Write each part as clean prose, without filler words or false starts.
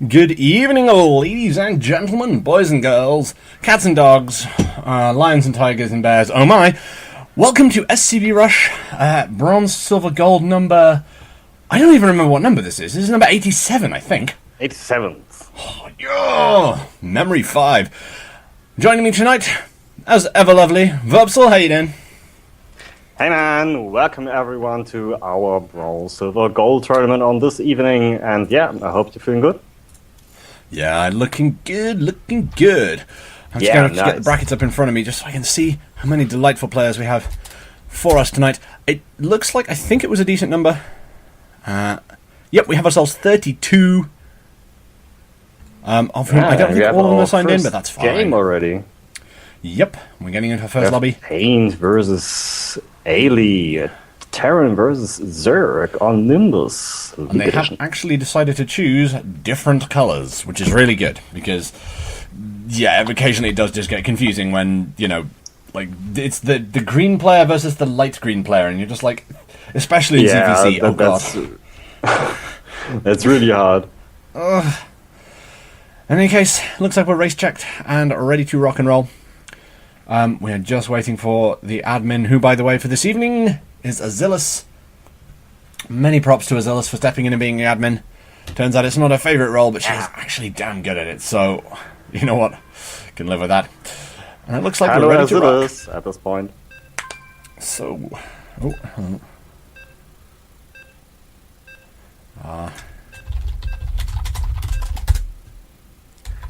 Good evening, ladies and gentlemen, boys and girls, cats and dogs, lions and tigers and bears. Oh my! Welcome to ScvRush, bronze, silver, gold number. I don't even remember what number this is. This is number 87, I think. 87th. Oh, yeah. Memory 5. Joining me tonight, as ever lovely, Verbsel. How you doing? Hey man, welcome everyone to our bronze, silver, gold tournament on this evening. And yeah, I hope you're feeling good. Yeah, looking good, looking good. I'm just going to get the brackets up in front of me just so I can see how many delightful players we have for us tonight. It looks like, I think it was a decent number. Yep, we have ourselves 32. Of whom I don't think all of them are signed in, but that's fine. Game already. Yep, we're getting into our first lobby. Paint versus Aily. Terran versus Zerg on Nimbus. And they have actually decided to choose different colours, which is really good, because, yeah, occasionally it does just get confusing when, you know, like, it's the green player versus the light green player, and you're just like, especially in CVC, oh god. That's really hard. In any case, looks like we're race checked and ready to rock and roll. We are just waiting for the admin, who, by the way, for this evening is Azilus. Many props to Azilus for stepping in and being the admin. Turns out it's not her favourite role, but she's actually damn good at it, so you know what? Can live with that. And it looks like we're ready to rock at this point. So,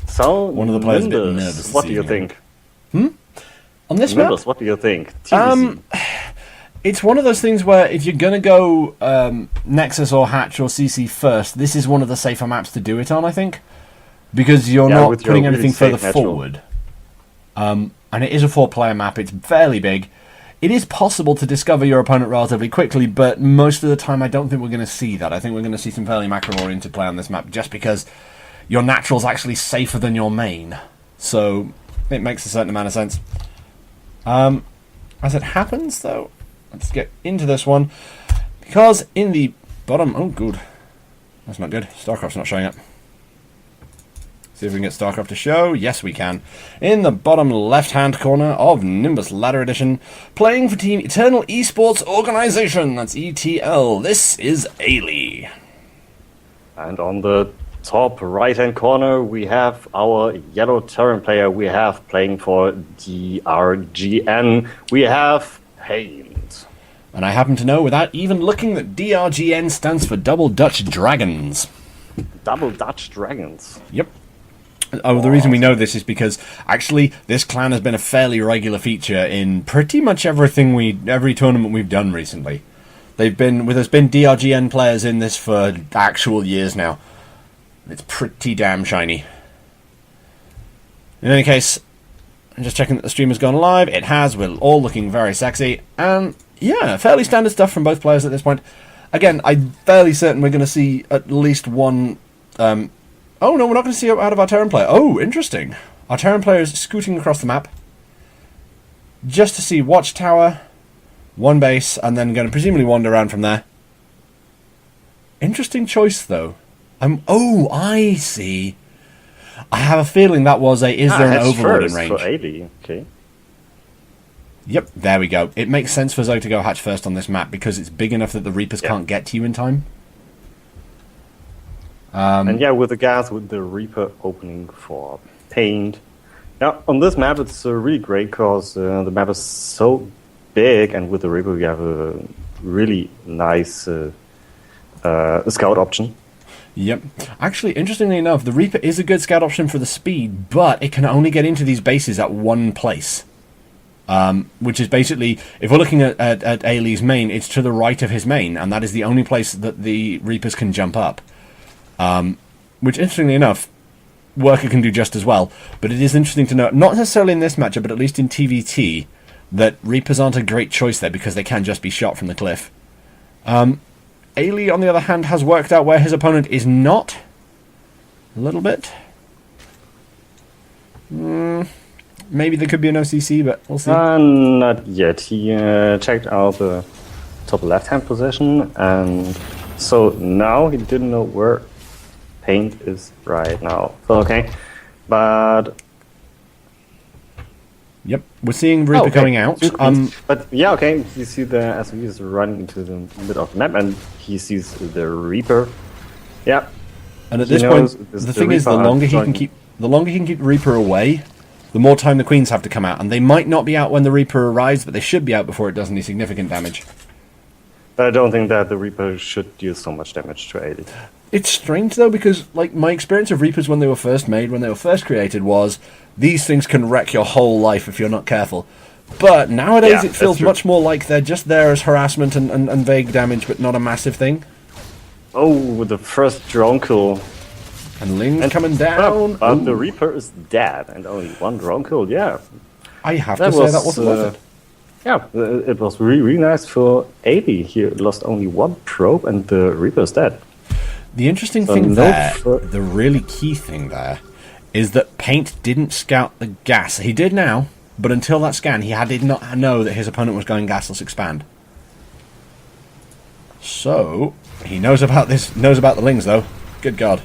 So one of the players Nimbus, a bit nervous. What do you think? On this Nimbus, map? what do you think? It's one of those things where if you're going to go Nexus or Hatch or CC first, this is one of the safer maps to do it on, I think. Because you're not putting anything further forward. And it is a 4-player map, it's fairly big. It is possible to discover your opponent relatively quickly, but most of the time I don't think we're going to see that. I think we're going to see some fairly macro-oriented play on this map, just because your natural's actually safer than your main. So it makes a certain amount of sense. As it happens, though, let's get into this one, because in the bottom... Oh, good. That's not good. StarCraft's not showing up. See if we can get StarCraft to show. Yes, we can. In the bottom left-hand corner of Nimbus Ladder Edition, playing for Team Eternal Esports Organization. That's ETL. This is Aily. And on the top right-hand corner, we have our yellow Terran player. We have playing for DSGN. We have Paint. And I happen to know, without even looking, that DSGN stands for Double Dutch Dragons. Double Dutch Dragons? Yep. Oh, the reason we know this is because, actually, this clan has been a fairly regular feature in pretty much every tournament we've done recently. There's been DSGN players in this for actual years now. It's pretty damn shiny. In any case, I'm just checking that the stream has gone live. It has. We're all looking very sexy. And, yeah, fairly standard stuff from both players at this point. Again, I'm fairly certain we're going to see at least one... oh, no, we're not going to see out of our Terran player. Oh, interesting. Our Terran player is scooting across the map just to see Watchtower, one base, and then going to presumably wander around from there. Interesting choice, though. Oh, I see. I have a feeling that was a... Is there an Overlord in range? For Aily. Okay. Yep, there we go. It makes sense for Zoe to go hatch first on this map because it's big enough that the Reapers can't get to you in time. And yeah, with the Reaper opening for Paint. Now, on this map, it's really great because the map is so big, and with the Reaper, we have a really nice scout option. Yep. Actually, interestingly enough, the Reaper is a good scout option for the speed, but it can only get into these bases at one place. Which is basically, if we're looking at Aily's main, it's to the right of his main, and that is the only place that the Reapers can jump up. Which, interestingly enough, Worker can do just as well, but it is interesting to note, not necessarily in this matchup, but at least in TVT, that Reapers aren't a great choice there because they can just be shot from the cliff. Aily, on the other hand, has worked out where his opponent is not. A little bit. Maybe there could be an OCC, but we'll see. Not yet. He checked out the top left-hand position, and so now he didn't know where Paint is right now. So, okay. But... Yep, we're seeing Reaper coming out. But yeah, okay, you see the SCV is running into the middle of the map, and he sees the Reaper. Yeah. And at this point, the thing is, the longer he can keep the Reaper away, the more time the Queens have to come out. And they might not be out when the Reaper arrives, but they should be out before it does any significant damage. But I don't think that the Reaper should deal so much damage to Aily. It's strange, though, because like my experience of Reapers when they were first made, when they were first created, was these things can wreck your whole life if you're not careful. But nowadays it feels much more like they're just there as harassment and vague damage, but not a massive thing. Oh, the first drone kill. And Ling's coming down. But the Reaper is dead, and only one drone kill, yeah. I have to say that wasn't worth it. Yeah, it was really, really nice for Aily. He lost only one probe, and the Reaper is dead. The interesting thing there, the really key thing there, is that Paint didn't scout the gas. He did now, but until that scan, he did not know that his opponent was going gasless expand. So he knows about this. Knows about the Lings, though. Good God,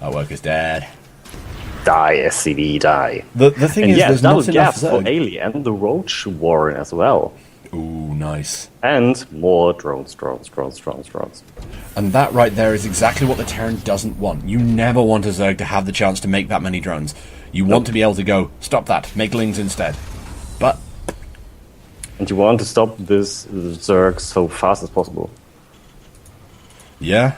our worker's dead. Die, SCV, die. The thing is, there's not enough gas for Aily and the Roach Warren as well. Ooh, nice. And more drones. And that right there is exactly what the Terran doesn't want. You never want a Zerg to have the chance to make that many drones. You want to be able to go, stop that, make Lings instead. But... And you want to stop this Zerg so fast as possible. Yeah.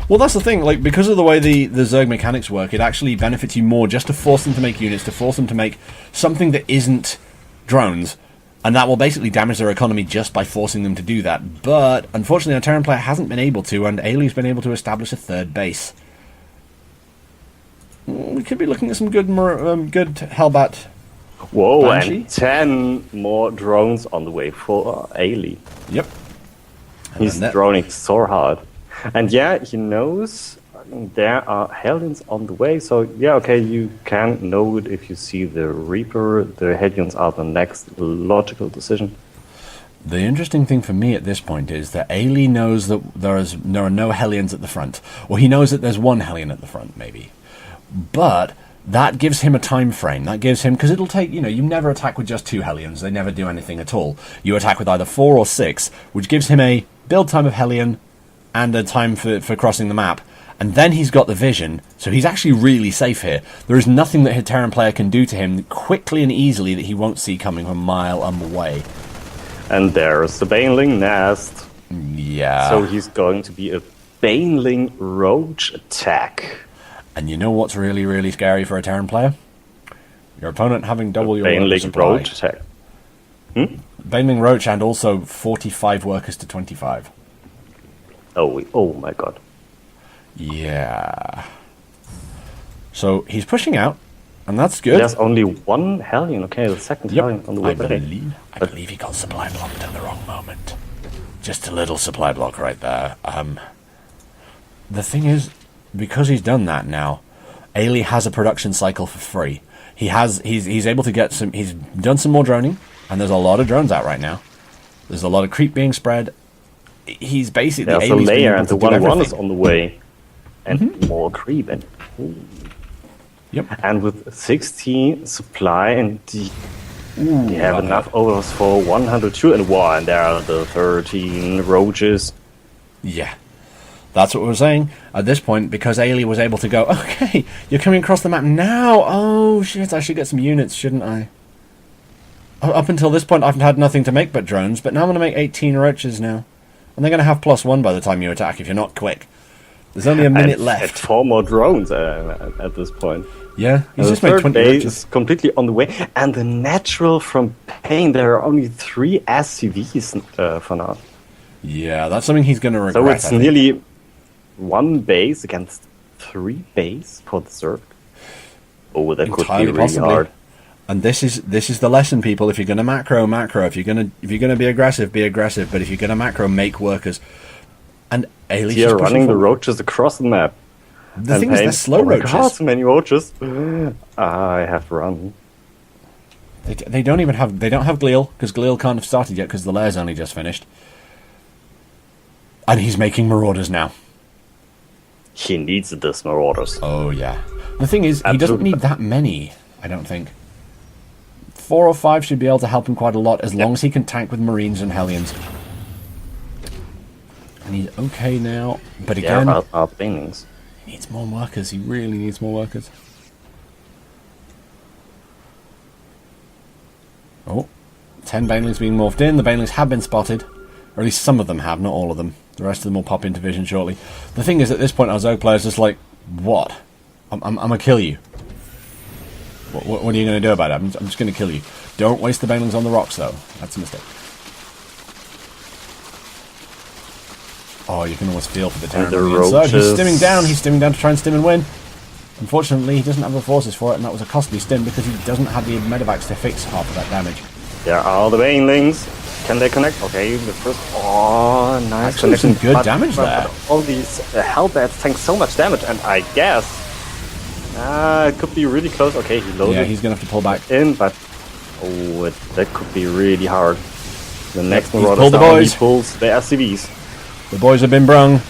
Well, that's the thing, like, because of the way the Zerg mechanics work, it actually benefits you more just to force them to make units, to force them to make something that isn't drones. And that will basically damage their economy just by forcing them to do that. But, unfortunately, our Terran player hasn't been able to, and Aily's been able to establish a third base. We could be looking at some good Hellbat. Whoa, Banshee. And 10 more drones on the way for Aily. Yep. He's droning so hard. And yeah, he knows there are Hellions on the way, so yeah, okay, you can know it if you see the Reaper. The Hellions are the next logical decision. The interesting thing for me at this point is that Aily knows that there are no Hellions at the front. Or he knows that there's one Hellion at the front, maybe. But that gives him a time frame. That gives him... Because it'll take... You never attack with just 2 Hellions. They never do anything at all. You attack with either 4 or 6, which gives him a build time of Hellion and a time for crossing the map. And then he's got the vision, so he's actually really safe here. There is nothing that a Terran player can do to him quickly and easily that he won't see coming from a mile away. And there's the Baneling nest. Yeah. So he's going to be a Baneling Roach attack. And you know what's really, really scary for a Terran player? Your opponent having double your Baneling supply. Roach attack. Baneling Roach and also 45 workers to 25. Oh my god. Yeah. So he's pushing out, and that's good. There's only one Hellion. Okay, the second Hellion on the way. I believe he got supply blocked at the wrong moment. Just a little supply block right there. The thing is, because he's done that now, Aily has a production cycle for free. He's able to get some. He's done some more droning, and there's a lot of drones out right now. There's a lot of creep being spread. He's basically there's a layer, and the 1-1 is on the way. And more creep, and and with 16 supply, and you have enough overs for 102 and 1, and there are the 13 roaches. Yeah, that's what we're saying at this point, because Aily was able to go, okay, you're coming across the map now. Oh shit, I should get some units, shouldn't I? Up until this point, I've had nothing to make but drones, but now I'm going to make 18 roaches now, and they're going to have +1 by the time you attack if you're not quick. There's only a minute left. 4 more drones at this point. Yeah, he's just made made 20 base roaches. is completely on the way. And the natural from Pain, there are only 3 SCVs for now. Yeah, that's something he's going to regret. So it's nearly 1 base against 3 base for the Zerg. Oh, that could be really hard. And this is the lesson, people. If you're going to macro. If you're going to be aggressive, be aggressive. But if you're going to macro, make workers. And Aily's here running the roaches across the map. The thing is, they're slow roaches. God, so many roaches. I have run. They don't have Gleal, because Gleal can't have started yet because the lair's only just finished. And he's making Marauders now. he needs this Marauders. Oh, yeah. The thing is, he doesn't Absolutely. need that many, I don't think. 4 or 5 should be able to help him quite a lot, as long as he can tank with Marines and Hellions. And he's okay now, but again, Our Banelings. he needs more workers. He really needs more workers. Oh, 10 Banelings being morphed in. The Banelings have been spotted, or at least some of them have, not all of them. The rest of them will pop into vision shortly. The thing is, at this point, our Zerg player's just like, what? I'm gonna kill you. What are you going to do about it? I'm just going to kill you. Don't waste the Banelings on the rocks, though. That's a mistake. Oh, you can almost feel for the Terran. So he's stimming down. He's stimming down to try and stim and win. Unfortunately, he doesn't have the forces for it, and that was a costly stim because he doesn't have the medevacs to fix half of that damage. There are the Banelings. Can they connect? Okay, the first... Oh, nice Actually, connection. some good damage there. All these Hellbats tank so much damage, and I guess... it could be really close. Okay, he loaded. Yeah, he's going to have to pull back. In, but... Oh, that could be really hard. The next he's Marauder pulled the boys. He pulls the SCVs. The boys have been brung.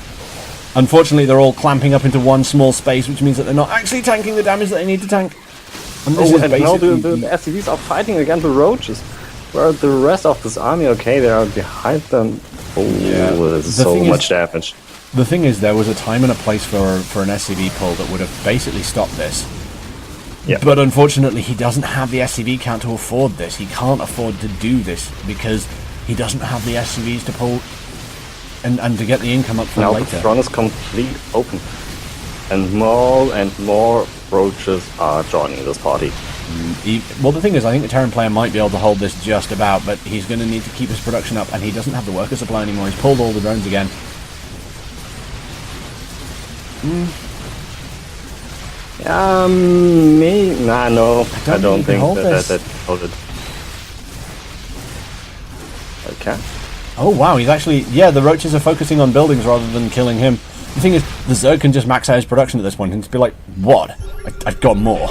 Unfortunately, they're all clamping up into one small space, which means that they're not actually tanking the damage that they need to tank. And this is and now the basically... SCVs are fighting against the Roaches. Where are the rest of this army? Okay, they are behind them. Oh, Yeah. there's The so thing is- much damage. The thing is, there was a time and a place for an SCV pull that would have basically stopped this. Yeah. But unfortunately, he doesn't have the SCV count to afford this. He can't afford to do this because he doesn't have the SCVs to pull and to get the income up from Now later. the front is completely open. And more Roaches are joining this party. Well, the thing is, I think the Terran player might be able to hold this just about, but he's going to need to keep his production up, and he doesn't have the worker supply anymore. He's pulled all the drones again. No, I don't think hold that this. hold it. Okay. Oh, wow, he's actually... Yeah, the Roaches are focusing on buildings rather than killing him. The thing is, the Zerg can just max out his production at this point and just be like, what? I've got more.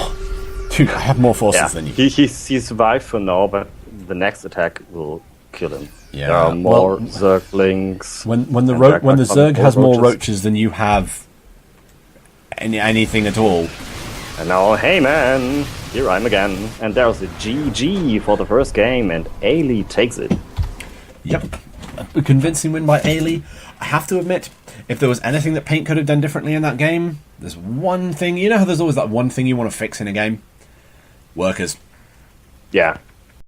Dude, I have more forces than you. He survived for now, but the next attack will kill him. Yeah, There are more well, Zerglings. When the and Zerg has more Roaches. Roaches than you have anything at all. And now, hey man, here I'm again. And there's a GG for the first game, and Aily takes it. Yep. A convincing win by Aily. I have to admit, if there was anything that Paint could have done differently in that game, there's one thing. You know how there's always that one thing you want to fix in a game? Workers. Yeah,